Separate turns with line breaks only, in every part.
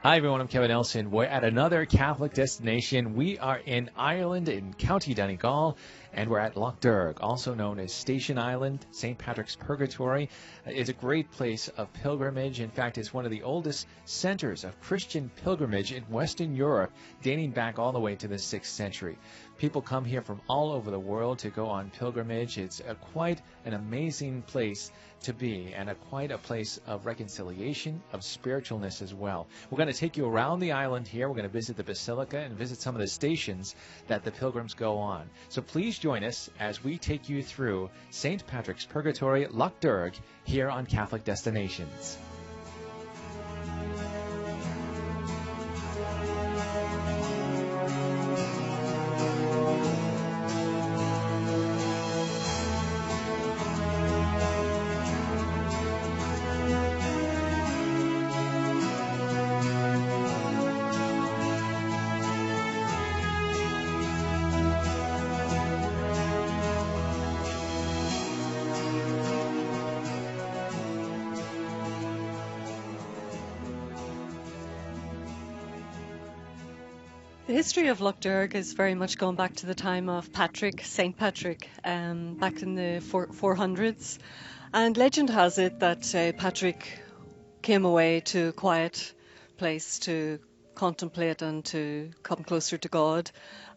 Hi everyone, I'm Kevin Nelson. We're at another Catholic destination. We are in Ireland, in County Donegal, and we're at Lough Derg, also known as Station Island. St. Patrick's Purgatory is a great place of pilgrimage. In fact, it's one of the oldest centers of Christian pilgrimage in Western Europe, dating back all the way to the 6th century. People come here from all over the world to go on pilgrimage. It's quite an amazing place to be, and quite a place of reconciliation, of spiritualness as well. We're going to take you around the island here. We're going to visit the Basilica and visit some of the stations that the pilgrims go on. So please join us as we take you through St. Patrick's Purgatory, Lough Derg, here on Catholic Destinations.
The history of Lough Derg is very much going back to the time of Patrick, St. Patrick, back in the 400s. And legend has it that Patrick came away to a quiet place to contemplate and to come closer to God.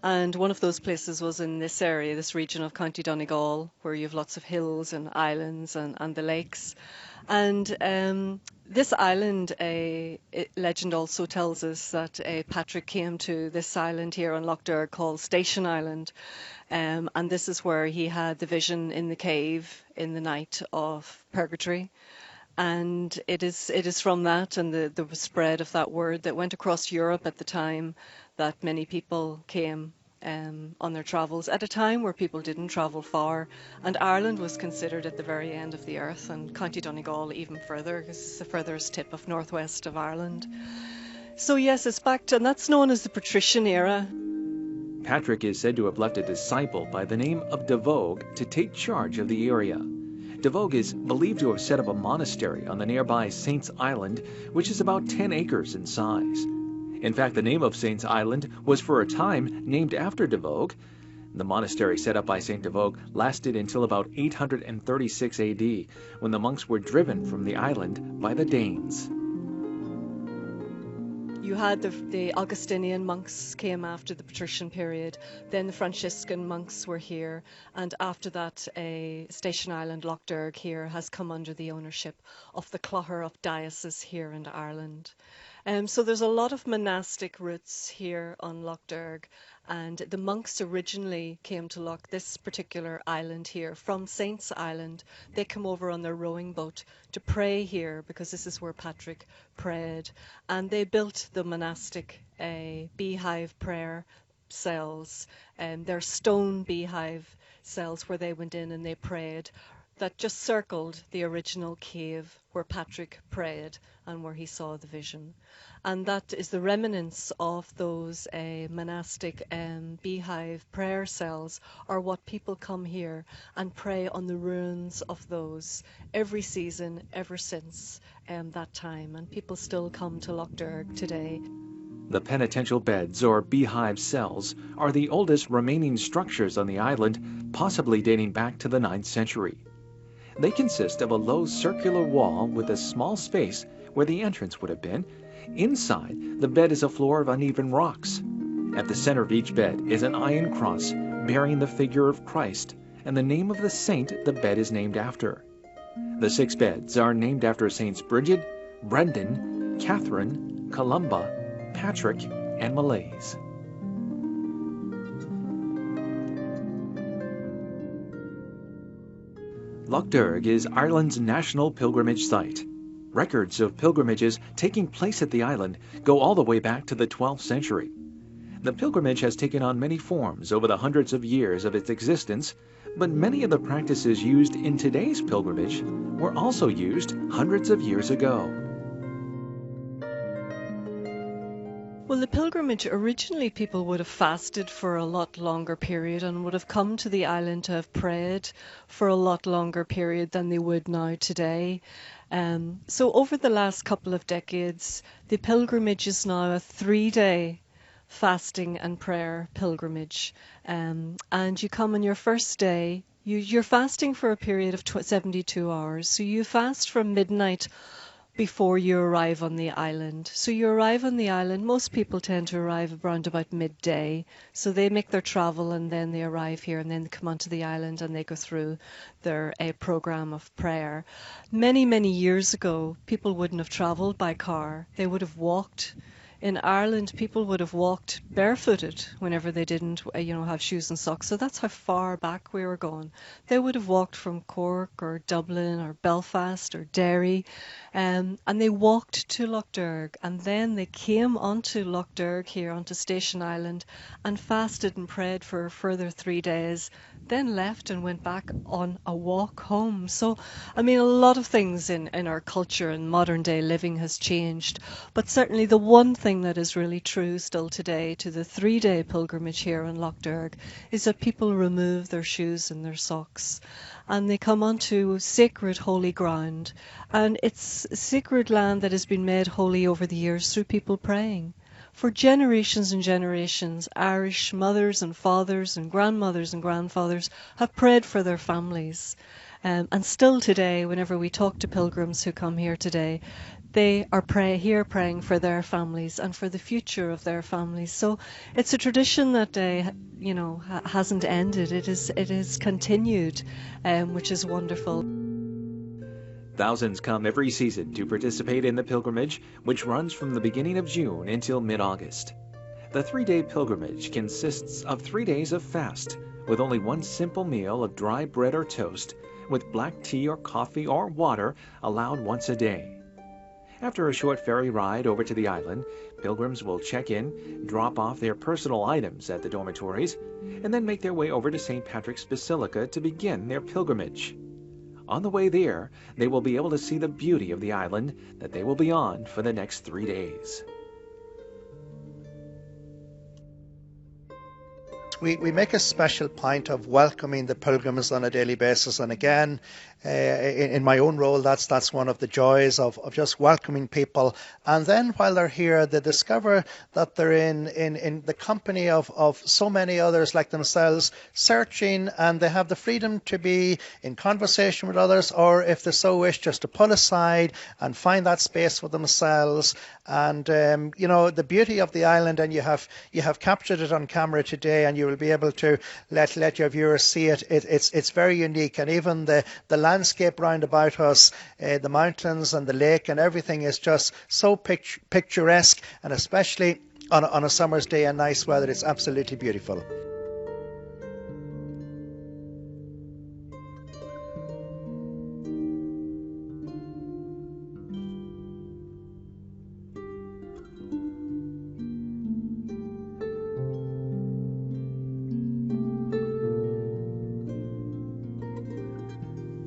And one of those places was in this area, this region of County Donegal, where you have lots of hills and islands and the lakes. And this island, legend also tells us that Patrick came to this island here on Lough Derg called Station Island. And this is where he had the vision in the cave in the night of Purgatory. And it is from that and the spread of that word that went across Europe at the time that many people came on their travels at a time where people didn't travel far, and Ireland was considered at the very end of the earth, and County Donegal even further, because it's the furthest tip of northwest of Ireland. So yes, it's back to, and that's known as the Patrician era.
Patrick is said to have left a disciple by the name of De Vogue to take charge of the area. De Vogue is believed to have set up a monastery on the nearby Saints Island, which is about 10 acres in size. In fact, the name of Saints Island was for a time named after De Vogue. The monastery set up by St. De Vogue lasted until about 836 AD, when the monks were driven from the island by the Danes.
You had the Augustinian monks came after the Patrician period, then the Franciscan monks were here, and after that Station Island, Lough Derg here, has come under the ownership of the Clogher of Diocese here in Ireland. So there's a lot of monastic roots here on Lough Derg, and the monks originally came to this particular island here from Saints Island. They come over on their rowing boat to pray here because this is where Patrick prayed, and they built the monastic beehive prayer cells, and they're stone beehive cells where they went in and they prayed, that just circled the original cave where Patrick prayed and where he saw the vision. And that is the remnants of those monastic beehive prayer cells, are what people come here and pray on the ruins of those every season ever since that time. And people still come to Lough Derg today.
The penitential beds, or beehive cells, are the oldest remaining structures on the island, possibly dating back to the 9th century. They consist of a low circular wall with a small space where the entrance would have been. Inside, the bed is a floor of uneven rocks. At the center of each bed is an iron cross bearing the figure of Christ and the name of the saint the bed is named after. The 6 beds are named after Saints Bridget, Brendan, Catherine, Columba, Patrick, and Malaise. Lough Derg is Ireland's national pilgrimage site. Records of pilgrimages taking place at the island go all the way back to the 12th century. The pilgrimage has taken on many forms over the hundreds of years of its existence, but many of the practices used in today's pilgrimage were also used hundreds of years ago.
Well, the pilgrimage, originally people would have fasted for a lot longer period and would have come to the island to have prayed for a lot longer period than they would now today. So over the last couple of decades, the pilgrimage is now a 3-day fasting and prayer pilgrimage. And you come on your first day, you're fasting for a period of 72 hours. So you fast from midnight before you arrive on the island. So you arrive on the island, most people tend to arrive around about midday. So they make their travel and then they arrive here and then they come onto the island and they go through their program of prayer. Many, many years ago, people wouldn't have traveled by car. They would have walked. In Ireland, people would have walked barefooted whenever they didn't, have shoes and socks. So that's how far back we were going. They would have walked from Cork or Dublin or Belfast or Derry, and they walked to Lough Derg, and then they came onto Lough Derg here, onto Station Island, and fasted and prayed for a further 3 days, then left and went back on a walk home. So, I mean, a lot of things in our culture and modern day living has changed, but certainly the one thing that is really true still today to the 3-day pilgrimage here in Lough Derg is that people remove their shoes and their socks and they come onto sacred holy ground, and it's sacred land that has been made holy over the years through people praying. For generations and generations, Irish mothers and fathers and grandmothers and grandfathers have prayed for their families. And still today, whenever we talk to pilgrims who come here today, they are praying for their families and for the future of their families. So it's a tradition that hasn't ended. It is continued, which is wonderful.
Thousands come every season to participate in the pilgrimage, which runs from the beginning of June until mid-August. The 3-day pilgrimage consists of 3 days of fast, with only one simple meal of dry bread or toast, with black tea or coffee or water allowed once a day. After a short ferry ride over to the island, pilgrims will check in, drop off their personal items at the dormitories, and then make their way over to St. Patrick's Basilica to begin their pilgrimage. On the way there, they will be able to see the beauty of the island that they will be on for the next 3 days.
We make a special point of welcoming the pilgrims on a daily basis, and again, in my own role, that's one of the joys of just welcoming people. And then while they're here, they discover that they're in the company of so many others like themselves, searching, and they have the freedom to be in conversation with others, or if they so wish, just to pull aside and find that space for themselves. And the beauty of the island, and you have captured it on camera today, and you will be able to let your viewers see it. It's very unique, and even the landscape round about us, the mountains and the lake and everything is just so picturesque, and especially on a summer's day and nice weather, it's absolutely beautiful.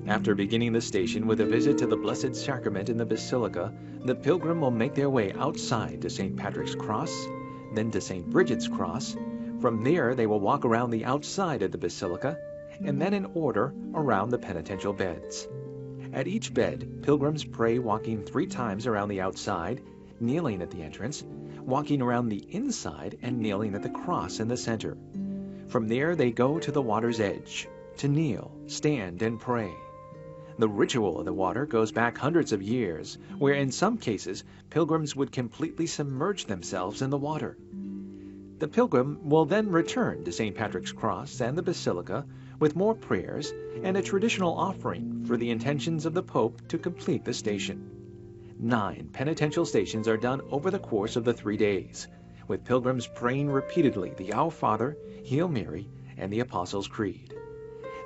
After beginning the station with a visit to the Blessed Sacrament in the Basilica, the pilgrim will make their way outside to St. Patrick's Cross, then to St. Bridget's Cross. From there, they will walk around the outside of the Basilica, and then in order around the penitential beds. At each bed, pilgrims pray walking 3 times around the outside, kneeling at the entrance, walking around the inside, and kneeling at the cross in the center. From there, they go to the water's edge to kneel, stand, and pray. The ritual of the water goes back hundreds of years, where in some cases pilgrims would completely submerge themselves in the water. The pilgrim will then return to St. Patrick's Cross and the Basilica with more prayers and a traditional offering for the intentions of the Pope to complete the station. 9 penitential stations are done over the course of the 3 days, with pilgrims praying repeatedly the Our Father, Hail Mary, and the Apostles' Creed.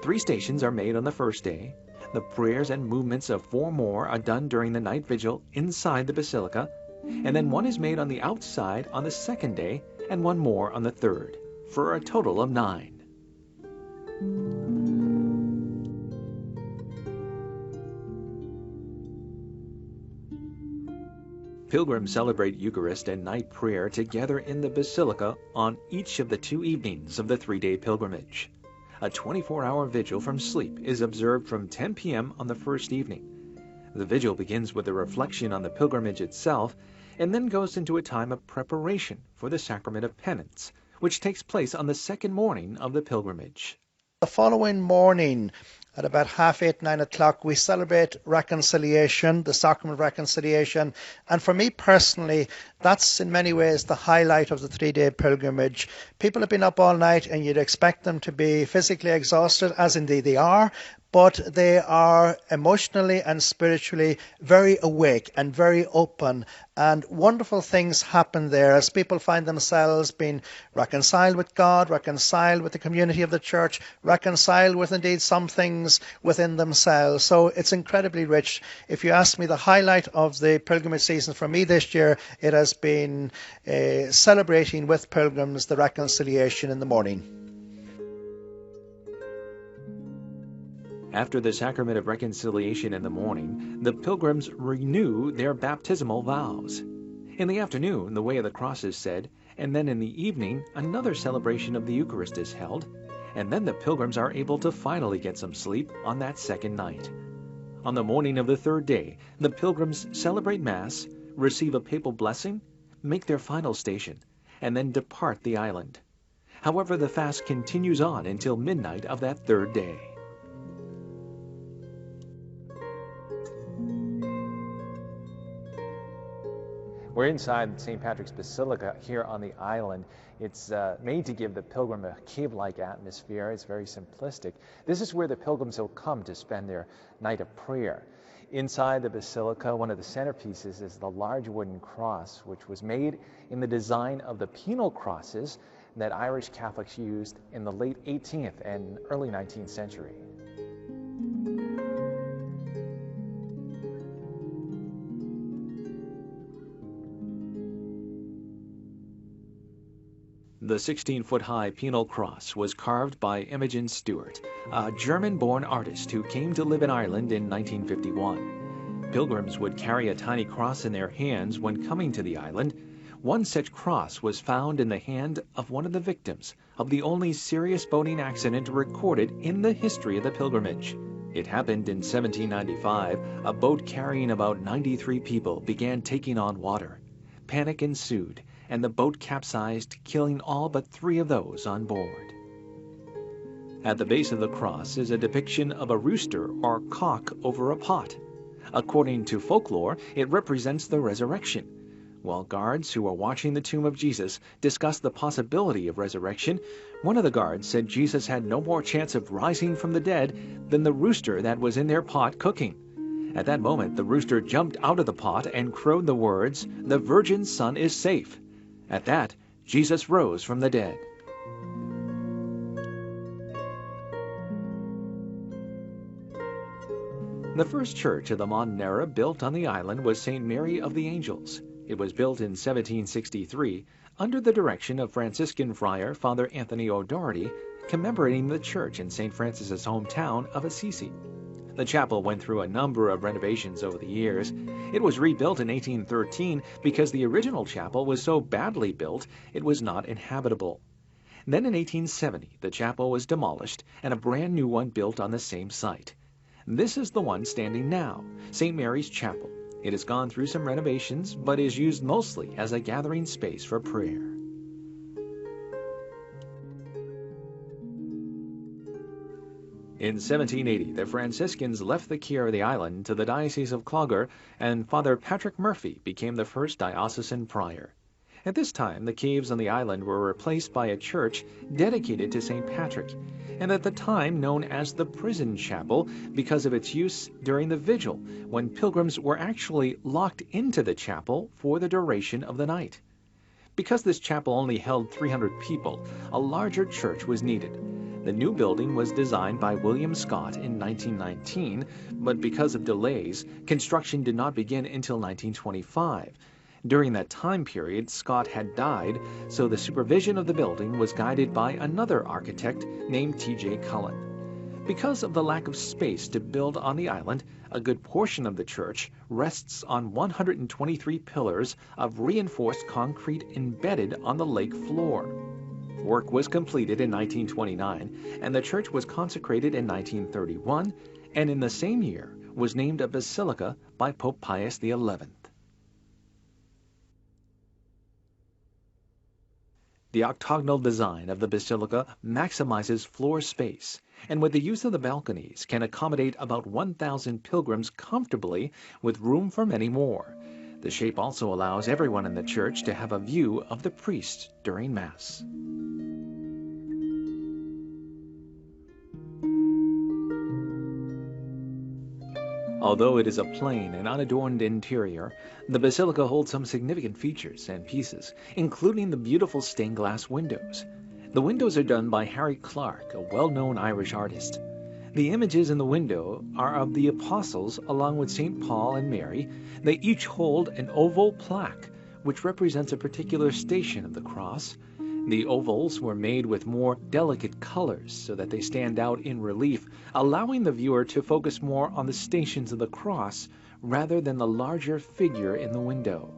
3 stations are made on the first day. The prayers and movements of 4 more are done during the night vigil inside the Basilica, and then 1 is made on the outside on the second day and 1 more on the third, for a total of 9.
Pilgrims celebrate Eucharist and night prayer together in the Basilica on each of the 2 evenings of the 3-day pilgrimage. A 24-hour vigil from sleep is observed from 10 p.m. on the first evening. The vigil begins with a reflection on the pilgrimage itself and then goes into a time of preparation for the sacrament of penance, which takes place on the second morning of the pilgrimage.
The following morning, at about 8:30, 9 o'clock, we celebrate reconciliation, the sacrament of reconciliation. And for me personally, that's in many ways the highlight of the 3-day pilgrimage. People have been up all night and you'd expect them to be physically exhausted, as indeed they are, but they are emotionally and spiritually very awake and very open, and wonderful things happen there as people find themselves being reconciled with God, reconciled with the community of the church, reconciled with indeed some things within themselves. So it's incredibly rich. If you ask me, the highlight of the pilgrimage season for me this year, it has been celebrating with pilgrims the reconciliation in the morning.
After the sacrament of reconciliation in the morning, the pilgrims renew their baptismal vows. In the afternoon, the Way of the Cross is said, and then in the evening, another celebration of the Eucharist is held, and then the pilgrims are able to finally get some sleep on that second night. On the morning of the 3rd day, the pilgrims celebrate Mass, receive a papal blessing, make their final station, and then depart the island. However, the fast continues on until midnight of that 3rd day.
We're inside St. Patrick's Basilica here on the island. It's made to give the pilgrim a cave-like atmosphere. It's very simplistic. This is where the pilgrims will come to spend their night of prayer. Inside the basilica, one of the centerpieces is the large wooden cross, which was made in the design of the penal crosses that Irish Catholics used in the late 18th and early 19th century.
The 16-foot-high penal cross was carved by Imogen Stewart, a German-born artist who came to live in Ireland in 1951. Pilgrims would carry a tiny cross in their hands when coming to the island. One such cross was found in the hand of one of the victims of the only serious boating accident recorded in the history of the pilgrimage. It happened in 1795. A boat carrying about 93 people began taking on water. Panic ensued, and the boat capsized, killing all but 3 of those on board. At the base of the cross is a depiction of a rooster or cock over a pot. According to folklore, it represents the resurrection. While guards who were watching the tomb of Jesus discussed the possibility of resurrection, one of the guards said Jesus had no more chance of rising from the dead than the rooster that was in their pot cooking. At that moment, the rooster jumped out of the pot and crowed the words, "The Virgin's Son is safe." At that, Jesus rose from the dead. The first church of the modern era built on the island was St. Mary of the Angels. It was built in 1763 under the direction of Franciscan friar Father Anthony O'Doherty, commemorating the church in St. Francis's hometown of Assisi. The chapel went through a number of renovations over the years. It was rebuilt in 1813 because the original chapel was so badly built it was not inhabitable. Then in 1870 the chapel was demolished and a brand new one built on the same site. This is the one standing now, St. Mary's Chapel. It has gone through some renovations but is used mostly as a gathering space for prayer. In 1780, the Franciscans left the care of the island to the Diocese of Clogher, and Father Patrick Murphy became the first diocesan prior. At this time, the caves on the island were replaced by a church dedicated to St. Patrick, and at the time known as the Prison Chapel because of its use during the vigil, when pilgrims were actually locked into the chapel for the duration of the night. Because this chapel only held 300 people, a larger church was needed. The new building was designed by William Scott in 1919, but because of delays, construction did not begin until 1925. During that time period, Scott had died, so the supervision of the building was guided by another architect named T.J. Cullen. Because of the lack of space to build on the island, a good portion of the church rests on 123 pillars of reinforced concrete embedded on the lake floor. Work was completed in 1929, and the church was consecrated in 1931, and in the same year was named a basilica by Pope Pius XI. The octagonal design of the basilica maximizes floor space, and with the use of the balconies can accommodate about 1,000 pilgrims comfortably with room for many more. The shape also allows everyone in the church to have a view of the priest during Mass. Although it is a plain and unadorned interior, the basilica holds some significant features and pieces, including the beautiful stained glass windows. The windows are done by Harry Clark, a well-known Irish artist. The images in the window are of the apostles along with St. Paul and Mary. They each hold an oval plaque, which represents a particular station of the cross. The ovals were made with more delicate colors so that they stand out in relief, allowing the viewer to focus more on the stations of the cross rather than the larger figure in the window.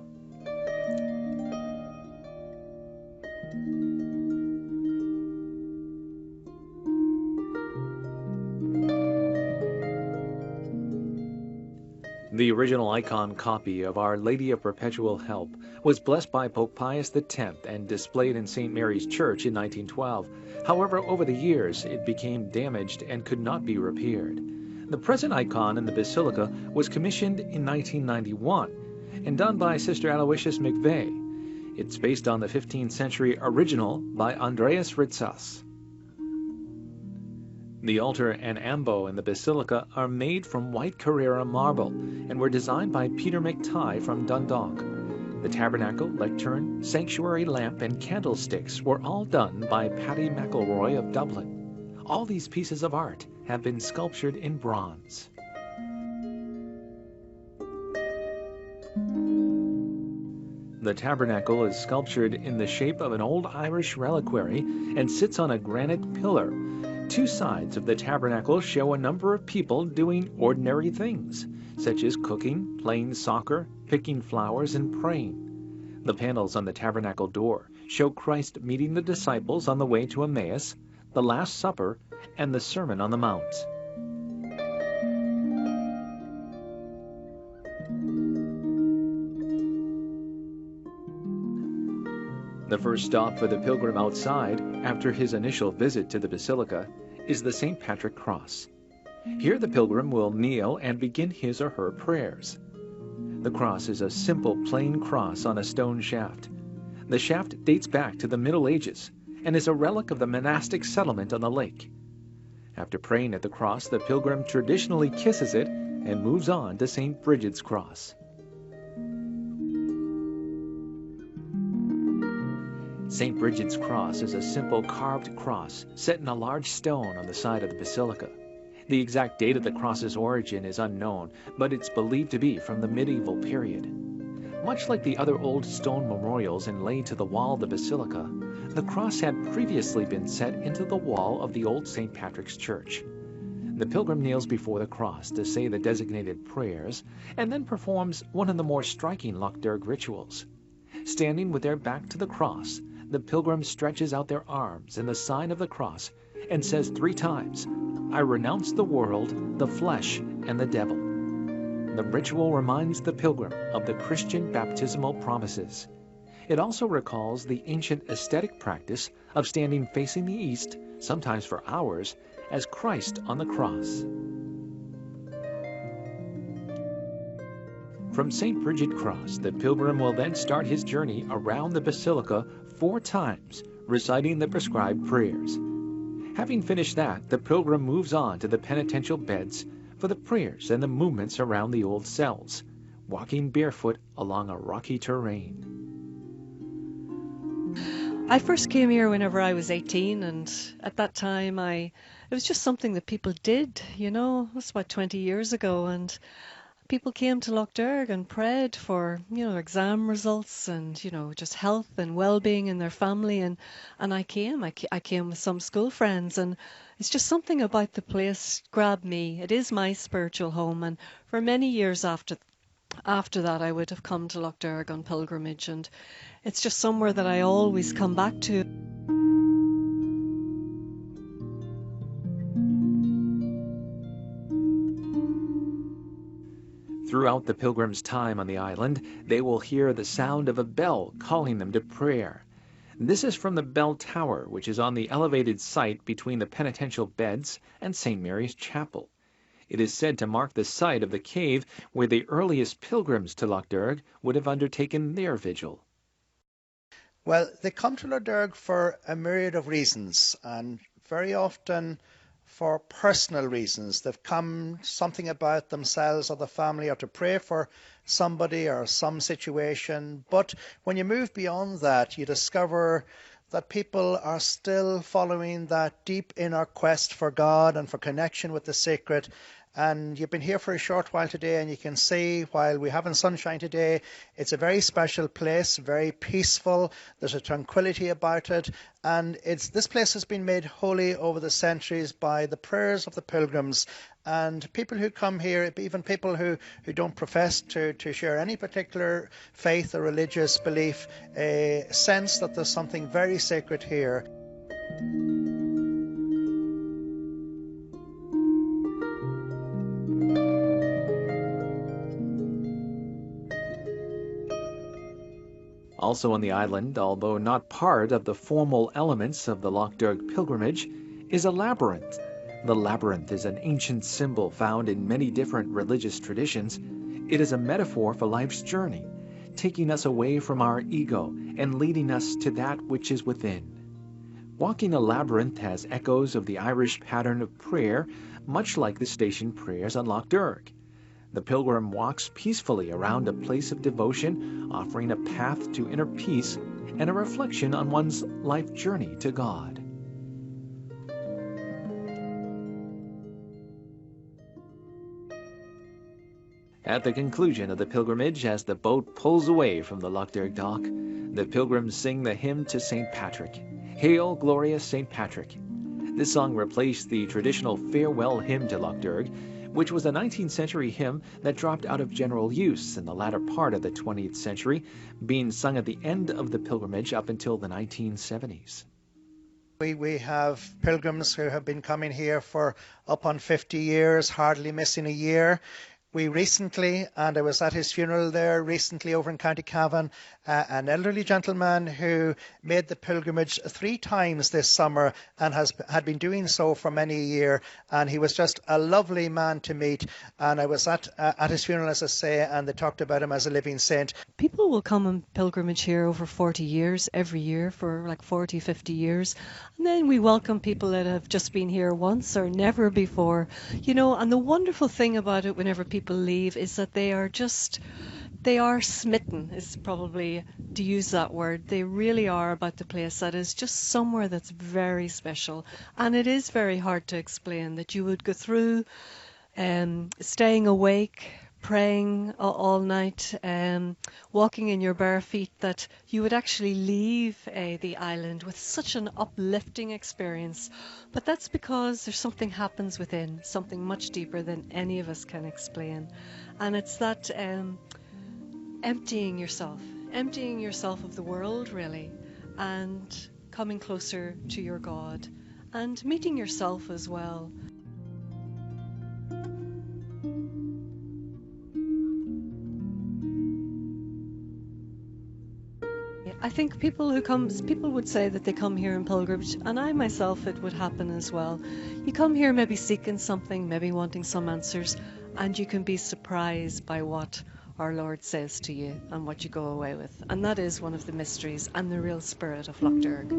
The original icon copy of Our Lady of Perpetual Help was blessed by Pope Pius X and displayed in St. Mary's Church in 1912. However, over the years, it became damaged and could not be repaired. The present icon in the basilica was commissioned in 1991 and done by Sister Aloysius McVeigh. It's based on the 15th century original by Andreas Ritzas. The altar and ambo in the basilica are made from white Carrara marble and were designed by Peter McTighe from Dundalk. The tabernacle, lectern, sanctuary lamp, and candlesticks were all done by Paddy McElroy of Dublin. All these pieces of art have been sculptured in bronze. The tabernacle is sculptured in the shape of an old Irish reliquary and sits on a granite pillar. Two sides of the tabernacle show a number of people doing ordinary things, such as cooking, playing soccer, picking flowers, and praying. The panels on the tabernacle door show Christ meeting the disciples on the way to Emmaus, the Last Supper, and the Sermon on the Mount. The first stop for the pilgrim outside, after his initial visit to the basilica, is the St. Patrick Cross. Here the pilgrim will kneel and begin his or her prayers. The cross is a simple plain cross on a stone shaft. The shaft dates back to the Middle Ages and is a relic of the monastic settlement on the lake. After praying at the cross, the pilgrim traditionally kisses it and moves on to St. Bridget's Cross. St. Bridget's Cross is a simple carved cross set in a large stone on the side of the basilica. The exact date of the cross's origin is unknown, but it's believed to be from the medieval period. Much like the other old stone memorials inlaid to the wall of the basilica, the cross had previously been set into the wall of the old St. Patrick's Church. The pilgrim kneels before the cross to say the designated prayers and then performs one of the more striking Loch Derg rituals. Standing with their back to the cross, the pilgrim stretches out their arms in the sign of the cross and says 3 times, "I renounce the world, the flesh, and the devil." The ritual reminds the pilgrim of the Christian baptismal promises. It also recalls the ancient ascetic practice of standing facing the east, sometimes for hours, as Christ on the cross. From St. Bridget Cross, the pilgrim will then start his journey around the basilica 4 times, reciting the prescribed prayers. Having finished that, the pilgrim moves on to the penitential beds for the prayers and the movements around the old cells, walking barefoot along a rocky terrain.
I first came here whenever I was 18, and at that time it was just something that people did, you know. It was about 20 years ago, and people came to Lough Derg and prayed for, exam results and, just health and well-being in their family. And I came. I came with some school friends, and it's just something about the place grabbed me. It is my spiritual home, and for many years after that, I would have come to Lough Derg on pilgrimage, and it's just somewhere that I always come back to.
Throughout the pilgrims' time on the island, they will hear the sound of a bell calling them to prayer. This is from the bell tower, which is on the elevated site between the penitential beds and St. Mary's Chapel. It is said to mark the site of the cave where the earliest pilgrims to Lough Derg would have undertaken their vigil.
Well, they come to Lough Derg for a myriad of reasons, and very often for personal reasons. They've come something about themselves or the family, or to pray for somebody or some situation. But when you move beyond that, you discover that people are still following that deep inner quest for God and for connection with the sacred. And you've been here for a short while today, and you can see, while we have sunshine today, it's a very special place, very peaceful. There's a tranquility about it, and this place has been made holy over the centuries by the prayers of the pilgrims. And people who come here, even people who don't profess to share any particular faith or religious belief, sense that there's something very sacred here.
Also on the island, although not part of the formal elements of the Lough Derg pilgrimage, is a labyrinth. The labyrinth is an ancient symbol found in many different religious traditions. It is a metaphor for life's journey, taking us away from our ego and leading us to that which is within. Walking a labyrinth has echoes of the Irish pattern of prayer, much like the station prayers on Lough Derg. The pilgrim walks peacefully around a place of devotion, offering a path to inner peace and a reflection on one's life journey to God. At the conclusion of the pilgrimage, as the boat pulls away from the Lough Derg dock, the pilgrims sing the hymn to St. Patrick, Hail, Glorious St. Patrick. This song replaced the traditional farewell hymn to Lough Derg, which was a 19th century hymn that dropped out of general use in the latter part of the 20th century, being sung at the end of the pilgrimage up until the 1970s.
We have pilgrims who have been coming here for up on 50 years, hardly missing a year. We recently, and I was at his funeral there recently over in County Cavan, an elderly gentleman who made the pilgrimage 3 times this summer and had been doing so for many a year. And he was just a lovely man to meet. And I was at his funeral, as I say, and they talked about him as a living saint.
People will come on pilgrimage here over 40 years, every year for like 40, 50 years. And then we welcome people that have just been here once or never before. And the wonderful thing about it, whenever people leave, is that they are smitten, is probably to use that word. They really are about the place. That is just somewhere that's very special. And it is very hard to explain that you would go through staying awake, praying all night, walking in your bare feet, that you would actually leave the island with such an uplifting experience. But that's because there's something happens within, something much deeper than any of us can explain. And it's that emptying yourself of the world, really, and coming closer to your God and meeting yourself as well. I think people would say that they come here in pilgrimage, and I myself, it would happen as well. You come here maybe seeking something, maybe wanting some answers, and you can be surprised by what our Lord says to you and what you go away with. And that is one of the mysteries and the real spirit of Lough Derg.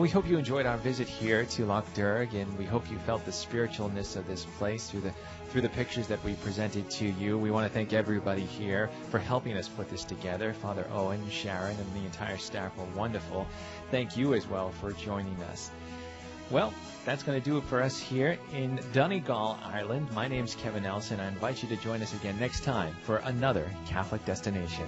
we hope you enjoyed our visit here to Loch Derg, and we hope you felt the spiritualness of this place through the pictures that we presented to you. We want to thank everybody here for helping us put this together. Father Owen, Sharon, and the entire staff were wonderful. Thank you as well for joining us. Well, that's going to do it for us here in Donegal, Ireland. My name's Kevin Nelson. I invite you to join us again next time for another Catholic Destination.